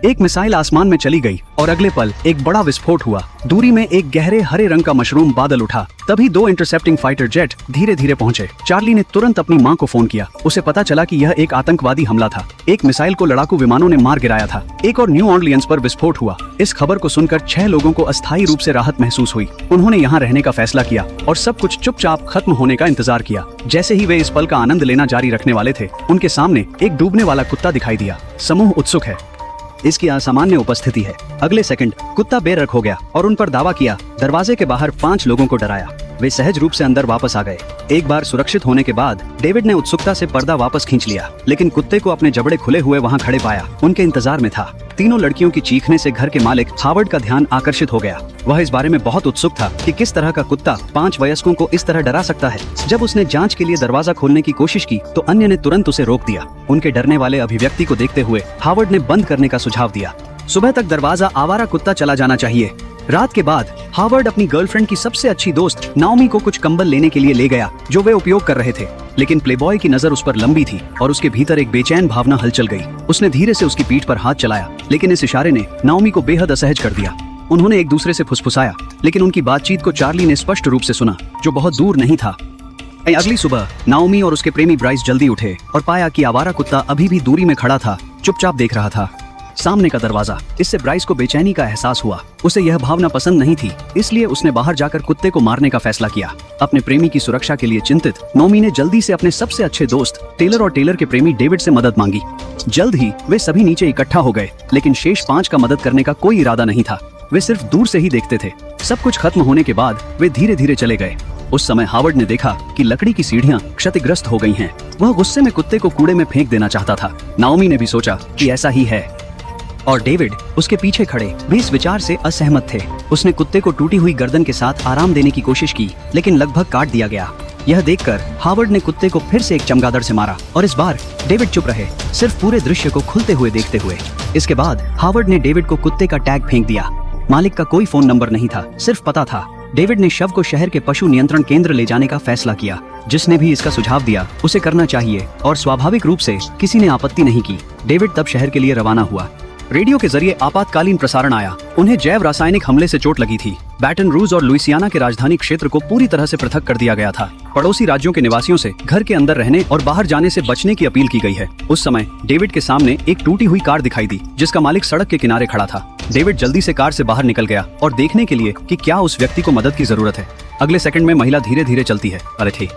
एक मिसाइल आसमान में चली गई और अगले पल एक बड़ा विस्फोट हुआ। दूरी में एक गहरे हरे रंग का मशरूम बादल उठा। तभी 2 इंटरसेप्टिंग फाइटर जेट धीरे धीरे पहुंचे। चार्ली ने तुरंत अपनी मां को फोन किया। उसे पता चला कि यह एक आतंकवादी हमला था। एक मिसाइल को लड़ाकू विमानों ने मार गिराया था। एक और न्यू ऑर्लियंस पर विस्फोट हुआ। इस खबर को सुनकर 6 लोगों को अस्थायी रूप से राहत महसूस हुई। उन्होंने यहाँ रहने का फैसला किया और सब कुछ चुपचाप खत्म होने का इंतजार किया। जैसे ही वे इस पल का आनंद लेना जारी रखने वाले थे, उनके सामने एक डूबने वाला कुत्ता दिखाई दिया। समूह उत्सुक है, इसकी असामान्य उपस्थिति है। अगले सेकंड कुत्ता बेरख हो गया और उन पर दावा किया। दरवाजे के बाहर 5 लोगों को डराया। वे सहज रूप से अंदर वापस आ गए। एक बार सुरक्षित होने के बाद डेविड ने उत्सुकता से पर्दा वापस खींच लिया, लेकिन कुत्ते को अपने जबड़े खुले हुए वहां खड़े पाया। उनके इंतजार में था। तीनों लड़कियों की चीखने से घर के मालिक हावर्ड का ध्यान आकर्षित हो गया। वह इस बारे में बहुत उत्सुक था कि किस तरह का कुत्ता 5 वयस्कों को इस तरह डरा सकता है। जब उसने जांच के लिए दरवाजा खोलने की कोशिश की तो अन्य ने तुरंत उसे रोक दिया। उनके डरने वाले अभिव्यक्ति को देखते हुए हावर्ड ने बंद करने का सुझाव दिया। सुबह तक दरवाजा आवारा कुत्ता चला जाना चाहिए। रात के बाद हावर्ड अपनी गर्लफ्रेंड की सबसे अच्छी दोस्त नाओमी को कुछ कंबल लेने के लिए ले गया जो वे उपयोग कर रहे थे, लेकिन प्लेबॉय की नजर उस पर लंबी थी और उसके भीतर एक बेचैन भावना हलचल गई। उसने धीरे से उसकी पीठ पर हाथ चलाया, लेकिन इस इशारे ने नाओमी को बेहद असहज कर दिया। उन्होंने एक दूसरे से फुसफुसाया, लेकिन उनकी बातचीत को चार्ली ने स्पष्ट रूप से सुना, जो बहुत दूर नहीं था। अगली सुबह नाओमी और उसके प्रेमी ब्राइस जल्दी उठे और पाया कि आवारा कुत्ता अभी भी दूरी में खड़ा था, चुपचाप देख रहा था। सामने का दरवाजा। इससे ब्राइस को बेचैनी का एहसास हुआ। उसे यह भावना पसंद नहीं थी, इसलिए उसने बाहर जाकर कुत्ते को मारने का फैसला किया। अपने प्रेमी की सुरक्षा के लिए चिंतित नोमी ने जल्दी से अपने सबसे अच्छे दोस्त टेलर और टेलर के प्रेमी डेविड से मदद मांगी। जल्द ही वे सभी नीचे इकट्ठा हो गए, लेकिन शेष 5 का मदद करने का कोई इरादा नहीं था। वे सिर्फ दूर से ही देखते थे। सब कुछ खत्म होने के बाद वे धीरे धीरे चले गए। उस समय हावर्ड ने देखा कि लकड़ी की सीढ़ियां क्षतिग्रस्त हो गई हैं। वह गुस्से में कुत्ते को कूड़े में फेंक देना चाहता था। नाओमी ने भी सोचा कि ऐसा ही है, और डेविड उसके पीछे खड़े भी इस विचार से असहमत थे। उसने कुत्ते को टूटी हुई गर्दन के साथ आराम देने की कोशिश की, लेकिन लगभग काट दिया गया। यह देखकर हावर्ड ने कुत्ते को फिर से एक चमगादड़ से मारा और इस बार डेविड चुप रहे, सिर्फ पूरे दृश्य को खुलते हुए देखते हुए। इसके बाद हावर्ड ने डेविड को कुत्ते का टैग फेंक दिया। मालिक का कोई फोन नंबर नहीं था, सिर्फ पता था। डेविड ने शव को शहर के पशु नियंत्रण केंद्र ले जाने का फैसला किया। जिसने भी इसका सुझाव दिया उसे करना चाहिए, और स्वाभाविक रूप से किसी ने आपत्ति नहीं की। डेविड तब शहर के लिए रवाना हुआ। रेडियो के जरिए आपातकालीन प्रसारण आया। उन्हें जैव रासायनिक हमले से चोट लगी थी। बैटन रूज और लुइसियाना के राजधानी क्षेत्र को पूरी तरह से पृथक कर दिया गया था। पड़ोसी राज्यों के निवासियों से घर के अंदर रहने और बाहर जाने से बचने की अपील की गई है। उस समय डेविड के सामने एक टूटी हुई कार दिखाई दी, जिसका मालिक सड़क के किनारे खड़ा था। डेविड जल्दी से कार से बाहर निकल गया और देखने के लिए कि क्या उस व्यक्ति को मदद की जरूरत है। अगले सेकंड में महिला धीरे धीरे चलती है। अरे थे